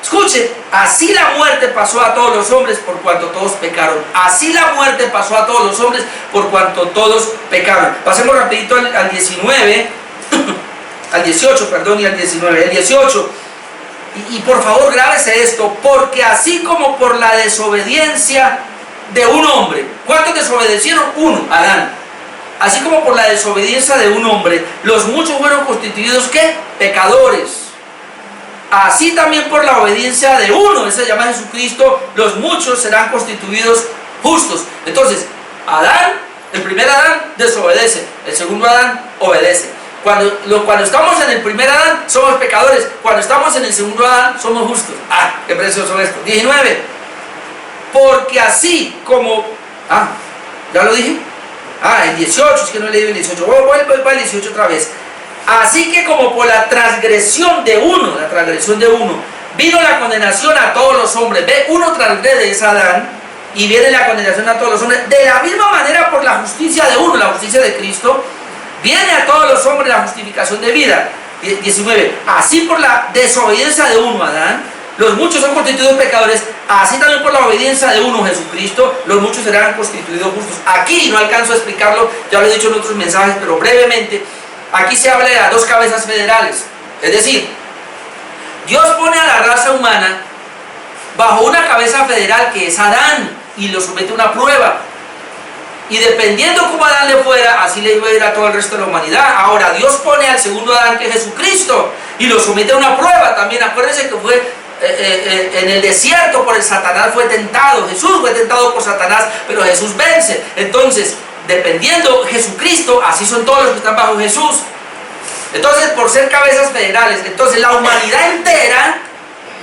Speaker 1: escuche, así la muerte pasó a todos los hombres por cuanto todos pecaron. Así la muerte pasó a todos los hombres por cuanto todos pecaron. Pasemos rapidito al 19, al 18, perdón, y al 19. El 18, y por favor grábese esto, porque así como por la desobediencia de un hombre, ¿cuántos desobedecieron? Uno, Adán. Así como por la desobediencia de un hombre, los muchos fueron constituidos, ¿qué? Pecadores. Así también por la obediencia de uno, ese se llama Jesucristo, los muchos serán constituidos justos. Entonces, Adán, el primer Adán desobedece, el segundo Adán obedece. Cuando estamos en el primer Adán, somos pecadores. Cuando estamos en el segundo Adán, somos justos. Qué precioso esto. 19. Porque así como... ¿ya lo dije? El 18, es que no he leído el 18. Voy al 18 otra vez. Así que como por la transgresión de uno, vino la condenación a todos los hombres. Ve, uno transgrede, es Adán, y viene la condenación a todos los hombres. De la misma manera, por la justicia de uno, la justicia de Cristo, viene a todos los hombres la justificación de vida. 19. Así por la desobediencia de uno, Adán, los muchos son constituidos pecadores. Así también por la obediencia de uno, Jesucristo, los muchos serán constituidos justos. Aquí no alcanzo a explicarlo, ya lo he dicho en otros mensajes, pero brevemente. Aquí se habla de las dos cabezas federales. Es decir, Dios pone a la raza humana bajo una cabeza federal que es Adán y lo somete a una prueba. Y dependiendo cómo Adán le fuera, así le iba a ir a todo el resto de la humanidad. Ahora Dios pone al segundo Adán, que es Jesucristo, y lo somete a una prueba también. Acuérdense que fue en el desierto por el Satanás, fue tentado. Jesús fue tentado por Satanás, pero Jesús vence. Entonces, dependiendo Jesucristo, así son todos los que están bajo Jesús. Entonces, por ser cabezas federales, entonces la humanidad entera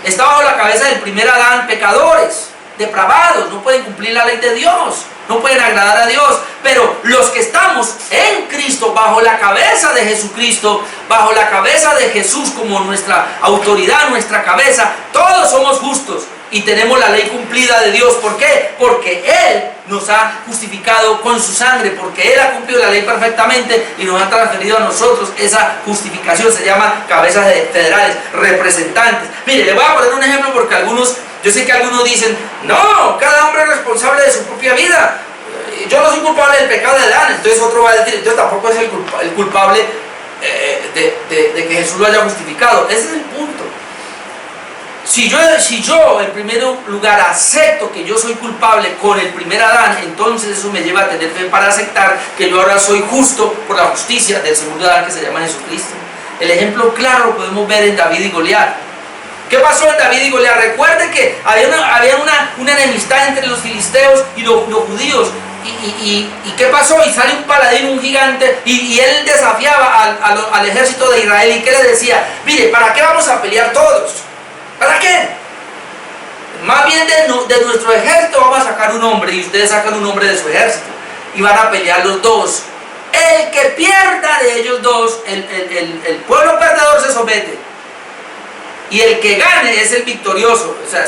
Speaker 1: está bajo la cabeza del primer Adán, pecadores, depravados, no pueden cumplir la ley de Dios, no pueden agradar a Dios. Pero los que estamos en Cristo, bajo la cabeza de Jesucristo, bajo la cabeza de Jesús como nuestra autoridad, nuestra cabeza, todos somos justos. y tenemos la ley cumplida de Dios. ¿Por qué? Porque Él nos ha justificado con su sangre, porque Él ha cumplido la ley perfectamente y nos ha transferido a nosotros esa justificación. Se llama cabezas federales, representantes. Mire, le voy a poner un ejemplo porque yo sé que algunos dicen, no, cada hombre es responsable de su propia vida. Yo no soy culpable del pecado de Adán. Entonces otro va a decir, entonces tampoco es el culpable de que Jesús lo haya justificado. Ese es el punto. Si yo en primer lugar acepto que yo soy culpable con el primer Adán, entonces eso me lleva a tener fe para aceptar que yo ahora soy justo por la justicia del segundo Adán, que se llama Jesucristo. El ejemplo claro lo podemos ver en David y Goliat. ¿Qué pasó en David y Goliat? Recuerde que había una enemistad entre los filisteos y los judíos. ¿Y qué pasó? Y sale un paladín, un gigante, y él desafiaba al ejército de Israel. ¿Y qué le decía? Mire, ¿para qué vamos a pelear todos? ¿Para qué? Más bien de nuestro ejército vamos a sacar un hombre, y ustedes sacan un hombre de su ejército, y van a pelear los dos. El que pierda de ellos dos, el pueblo perdedor se somete, y el que gane es el victorioso. O sea,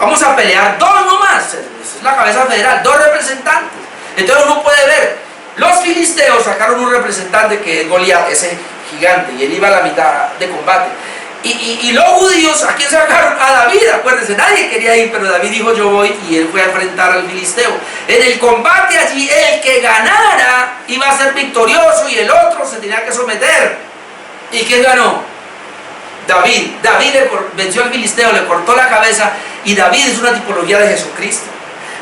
Speaker 1: vamos a pelear dos nomás. Esa es la cabeza federal, dos representantes. Entonces uno puede ver, los filisteos sacaron un representante que es Goliat, ese gigante, y él iba a la mitad de combate. Y los judíos, ¿a quién sacaron? A David. Acuérdense, nadie quería ir, pero David dijo yo voy, y él fue a enfrentar al filisteo. En el combate allí, el que ganara iba a ser victorioso y el otro se tenía que someter. ¿Y quién ganó? David. David venció al filisteo, le cortó la cabeza, y David es una tipología de Jesucristo.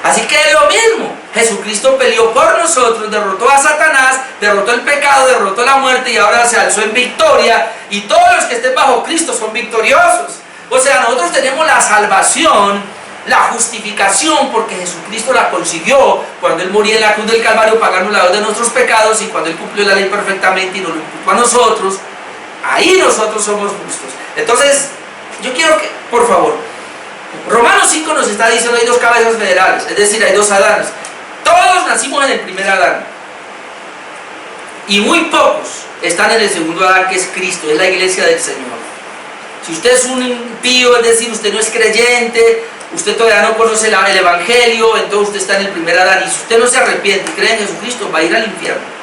Speaker 1: Así que es lo mismo. Jesucristo peleó por nosotros, derrotó a Satanás, derrotó el pecado, derrotó la muerte, y ahora se alzó en victoria, y todos los que estén bajo Cristo son victoriosos. O sea, nosotros tenemos la salvación, la justificación, porque Jesucristo la consiguió cuando Él moría en la cruz del Calvario pagando la deuda de nuestros pecados, y cuando Él cumplió la ley perfectamente y nos lo imputó a nosotros. Ahí nosotros somos justos. Entonces, yo quiero que, por favor, Romanos 5 nos está diciendo hay dos cabezas federales, es decir, hay dos Adanes. Todos nacimos en el primer Adán, y muy pocos están en el segundo Adán, que es Cristo, es la iglesia del Señor. Si usted es un impío, es decir, usted no es creyente, usted todavía no conoce el Evangelio, entonces usted está en el primer Adán, y si usted no se arrepiente y cree en Jesucristo, va a ir al infierno.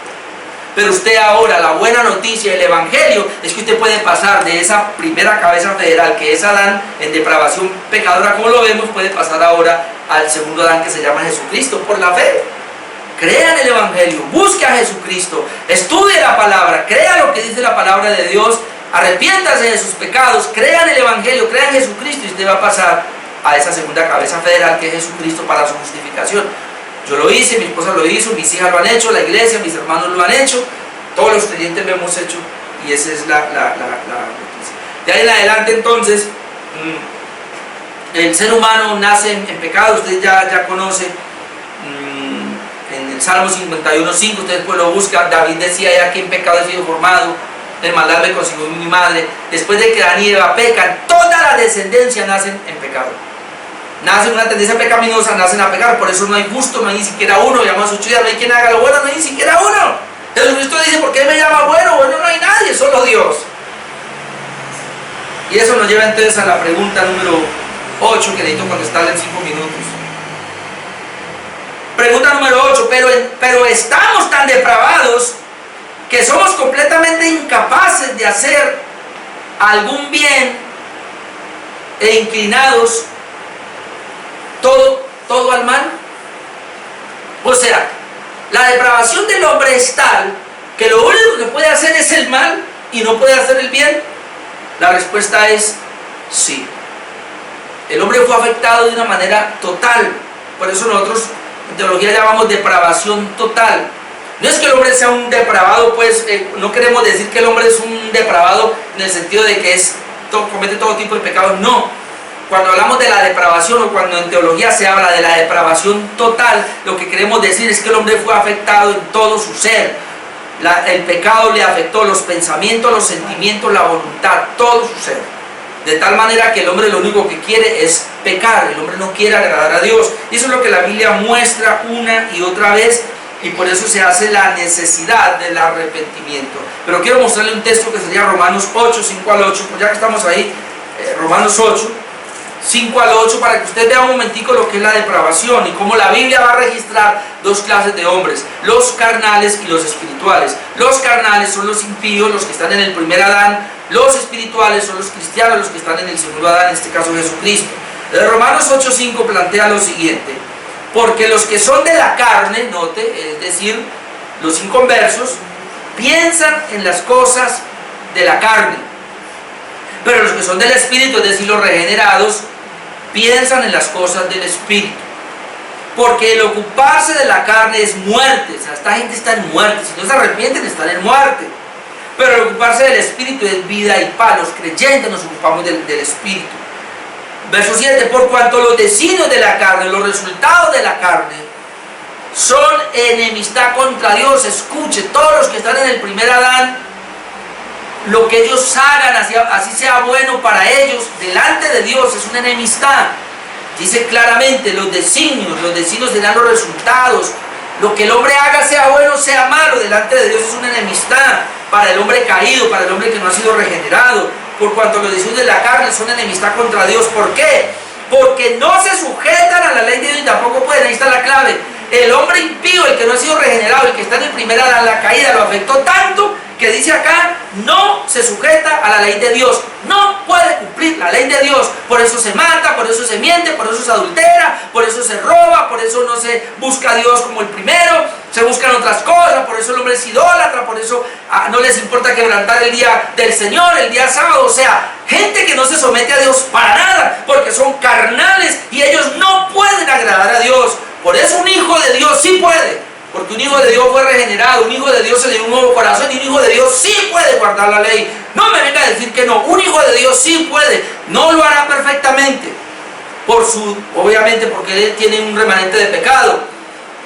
Speaker 1: Pero usted ahora, la buena noticia del Evangelio es que usted puede pasar de esa primera cabeza federal, que es Adán, en depravación pecadora como lo vemos, puede pasar ahora al segundo Adán, que se llama Jesucristo, por la fe. Crea en el Evangelio, busque a Jesucristo, estudie la palabra, crea lo que dice la palabra de Dios, arrepiéntase de sus pecados, crea en el Evangelio, crea en Jesucristo, y usted va a pasar a esa segunda cabeza federal, que es Jesucristo, para su justificación. Yo lo hice, mi esposa lo hizo, mis hijas lo han hecho, la iglesia, mis hermanos lo han hecho, todos los creyentes lo hemos hecho, y esa es la noticia. De ahí en adelante, entonces, el ser humano nace en pecado. Usted ya conoce, en el Salmo 51:5, usted después lo busca. David decía ya que en pecado he sido formado, en maldad me concibió mi madre. Después de que Adán y Eva pecan, toda la descendencia nacen en pecado. Nacen una tendencia pecaminosa, nacen a pecar. Por eso no hay justo, no hay ni siquiera uno. Llama a su chida, no hay quien haga lo bueno, no hay ni siquiera uno. Jesucristo dice, ¿por qué me llama bueno? Bueno, no hay nadie, solo Dios. Y eso nos lleva entonces a la pregunta número 8, que necesito contestarle en 5 minutos. Pregunta número 8, pero estamos tan depravados que somos completamente incapaces de hacer algún bien e inclinados todo al mal. O sea, la depravación del hombre es tal que lo único que puede hacer es el mal y no puede hacer el bien. La respuesta es sí. El hombre fue afectado de una manera total. Por eso nosotros en teología llamamos depravación total. No es que el hombre sea un depravado, pues no queremos decir que el hombre es un depravado en el sentido de que comete todo tipo de pecados, no. Cuando hablamos de la depravación, o cuando en teología se habla de la depravación total, lo que queremos decir es que el hombre fue afectado en todo su ser. El pecado le afectó los pensamientos, los sentimientos, la voluntad, todo su ser. De tal manera que el hombre lo único que quiere es pecar, el hombre no quiere agradar a Dios. Y eso es lo que la Biblia muestra una y otra vez, y por eso se hace la necesidad del arrepentimiento. Pero quiero mostrarle un texto que sería Romanos 8, 5 al 8, pues ya que estamos ahí, Romanos 8, 5 al 8, para que usted vea un momentico lo que es la depravación y cómo la Biblia va a registrar dos clases de hombres, los carnales y los espirituales. Los carnales son los impíos, los que están en el primer Adán. Los espirituales son los cristianos, los que están en el segundo Adán, en este caso Jesucristo. Romanos 8:5 plantea lo siguiente: porque los que son de la carne, note, es decir, los inconversos, piensan en las cosas de la carne, pero los que son del Espíritu, es decir, los regenerados, piensan en las cosas del Espíritu. Porque el ocuparse de la carne es muerte. O sea, esta gente está en muerte. Si no se arrepienten, están en muerte. Pero el ocuparse del Espíritu es vida y paz. Los creyentes nos ocupamos del Espíritu. Verso 7: por cuanto los designios de la carne, los resultados de la carne, son enemistad contra Dios. Escuche, todos los que están en el primer Adán, lo que ellos hagan, así sea bueno para ellos, delante de Dios, es una enemistad. Dice claramente, los designios serán los resultados. Lo que el hombre haga, sea bueno o sea malo, delante de Dios es una enemistad para el hombre caído, para el hombre que no ha sido regenerado. Por cuanto los designios de la carne son enemistad contra Dios. ¿Por qué? Porque no se sujetan a la ley de Dios y tampoco pueden. Ahí está la clave. El hombre impío, el que no ha sido regenerado, el que está en el primer Adán, la caída lo afectó tanto que dice acá, no se sujeta a la ley de Dios, no puede cumplir la ley de Dios. Por eso se mata, por eso se miente, por eso se adultera, por eso se roba, por eso no se busca a Dios como el primero, se buscan otras cosas, por eso el hombre es idólatra, por eso no les importa quebrantar el día del Señor, el día sábado. O sea, gente que no se somete a Dios para nada, porque son carnales y ellos no pueden agradar a Dios. Por eso un hijo de Dios sí puede, porque un hijo de Dios fue regenerado, un hijo de Dios se le dio un nuevo corazón y un hijo de Dios sí puede guardar la ley. No me venga a decir que no, un hijo de Dios sí puede, no lo hará perfectamente, obviamente porque él tiene un remanente de pecado,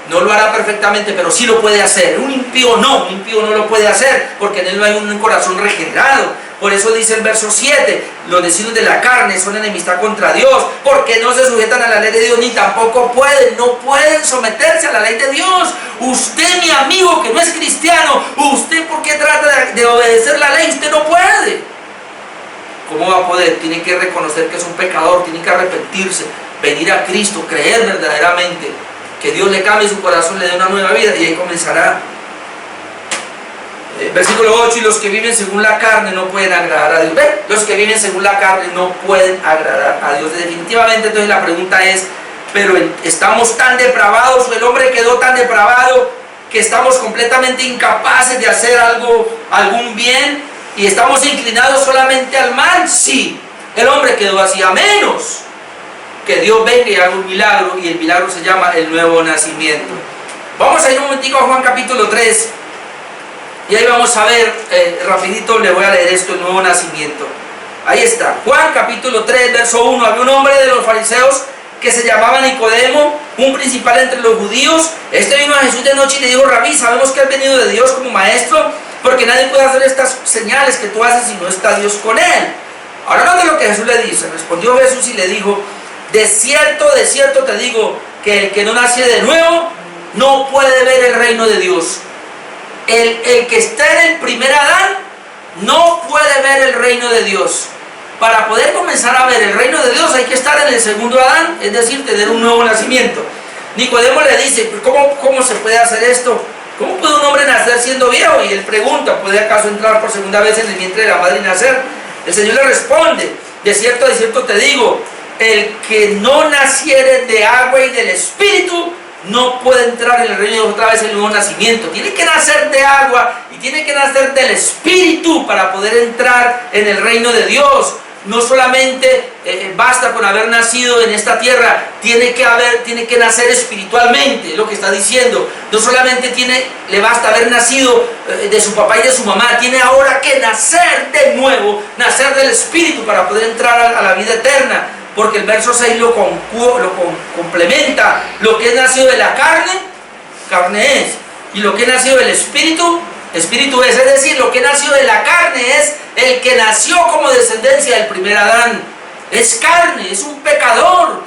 Speaker 1: no lo hará perfectamente, pero sí lo puede hacer. Un impío no lo puede hacer, porque en él no hay un corazón regenerado. Por eso dice el verso 7, los designios de la carne son enemistad contra Dios, porque no se sujetan a la ley de Dios, ni tampoco no pueden someterse a la ley de Dios. Usted, mi amigo, que no es cristiano, usted, ¿por qué trata de obedecer la ley? Usted no puede. ¿Cómo va a poder? Tiene que reconocer que es un pecador, tiene que arrepentirse, venir a Cristo, creer verdaderamente, que Dios le cambie su corazón, le dé una nueva vida, y ahí comenzará. Versículo 8, y los que viven según la carne no pueden agradar a Dios. ¿Ven? Los que viven según la carne no pueden agradar a Dios. Definitivamente, entonces la pregunta es, pero estamos tan depravados, o el hombre quedó tan depravado, que estamos completamente incapaces de hacer algún bien, y estamos inclinados solamente al mal. Sí, el hombre quedó así, a menos que Dios venga y haga un milagro, y el milagro se llama el nuevo nacimiento. Vamos a ir un momentico a Juan capítulo 3. Y ahí vamos a ver, rapidito le voy a leer esto, el nuevo nacimiento. Ahí está, Juan capítulo 3, verso 1. Había un hombre de los fariseos que se llamaba Nicodemo, un principal entre los judíos. Este vino a Jesús de noche y le dijo: Rabí, sabemos que has venido de Dios como maestro, porque nadie puede hacer estas señales que tú haces si no está Dios con él. Ahora no de lo que Jesús le dice. Respondió Jesús y le dijo: de cierto te digo, que el que no nace de nuevo no puede ver el reino de Dios. El que está en el primer Adán no puede ver el reino de Dios. Para poder comenzar a ver el reino de Dios hay que estar en el segundo Adán, es decir, tener un nuevo nacimiento. Nicodemo le dice: ¿cómo se puede hacer esto? ¿Cómo puede un hombre nacer siendo viejo? Y él pregunta: ¿puede acaso entrar por segunda vez en el vientre de la madre y nacer? El Señor le responde: de cierto te digo, el que no naciere de agua y del Espíritu no puede entrar en el reino de Dios. Otra vez el nuevo nacimiento. Tiene que nacer de agua y tiene que nacer del Espíritu para poder entrar en el reino de Dios. No solamente basta con haber nacido en esta tierra, tiene que nacer espiritualmente, es lo que está diciendo. No solamente le basta haber nacido de su papá y de su mamá, tiene ahora que nacer de nuevo, nacer del Espíritu para poder entrar a la vida eterna. Porque el verso 6 lo complementa. Lo que es nacido de la carne es. Y lo que es nacido del Espíritu es. Es decir, lo que es nacido de la carne es el que nació como descendencia del primer Adán. Es carne, es un pecador.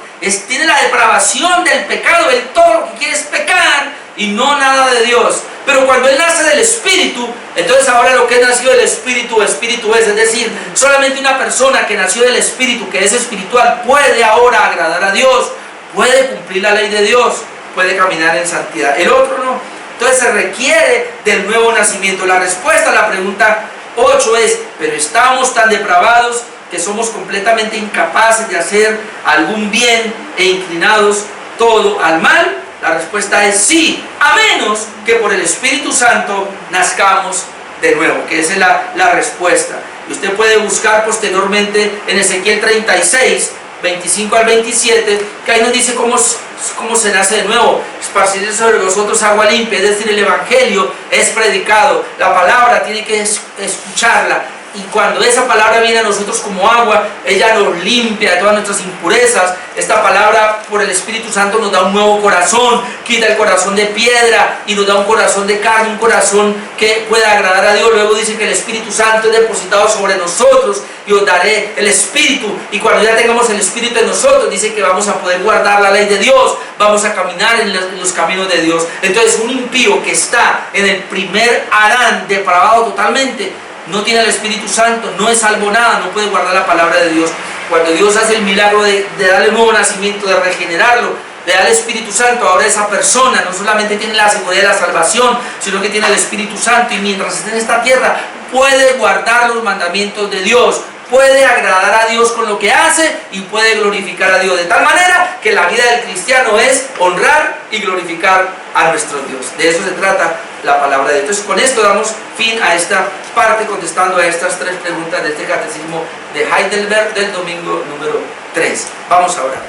Speaker 1: Tiene la depravación del pecado. Él todo lo que quiere es pecar y no nada de Dios. Pero cuando él nace del Espíritu, entonces ahora lo que es nacido del Espíritu, Espíritu es decir, solamente una persona que nació del Espíritu, que es espiritual, puede ahora agradar a Dios, puede cumplir la ley de Dios, puede caminar en santidad. El otro no. Entonces se requiere del nuevo nacimiento. La respuesta a la pregunta 8 es, pero estamos tan depravados que somos completamente incapaces de hacer algún bien e inclinados todo al mal. La respuesta es sí, a menos que por el Espíritu Santo nazcamos de nuevo, que esa es la respuesta. Y usted puede buscar posteriormente en Ezequiel 36, 25 al 27, que ahí nos dice cómo se nace de nuevo. Esparciré sobre vosotros agua limpia, es decir, el Evangelio es predicado, la palabra tiene que escucharla. Y cuando esa palabra viene a nosotros como agua, ella nos limpia de todas nuestras impurezas. Esta palabra por el Espíritu Santo nos da un nuevo corazón, quita el corazón de piedra y nos da un corazón de carne, un corazón que pueda agradar a Dios. Luego dice que el Espíritu Santo es depositado sobre nosotros y os daré el Espíritu. Y cuando ya tengamos el Espíritu en nosotros, dice que vamos a poder guardar la ley de Dios, vamos a caminar en los caminos de Dios. Entonces un impío que está en el primer Adán, depravado totalmente, no tiene el Espíritu Santo, no es salvo nada, no puede guardar la palabra de Dios. Cuando Dios hace el milagro de darle un nuevo nacimiento, de regenerarlo, de darle el Espíritu Santo, ahora esa persona no solamente tiene la seguridad de la salvación, sino que tiene el Espíritu Santo, y mientras esté en esta tierra puede guardar los mandamientos de Dios, puede agradar a Dios con lo que hace y puede glorificar a Dios, de tal manera que la vida del cristiano es honrar y glorificar a nuestro Dios. De eso se trata la palabra de Dios. Entonces, con esto damos fin a esta parte, contestando a estas 3 preguntas de este catecismo de Heidelberg del domingo número 3. Vamos a orar.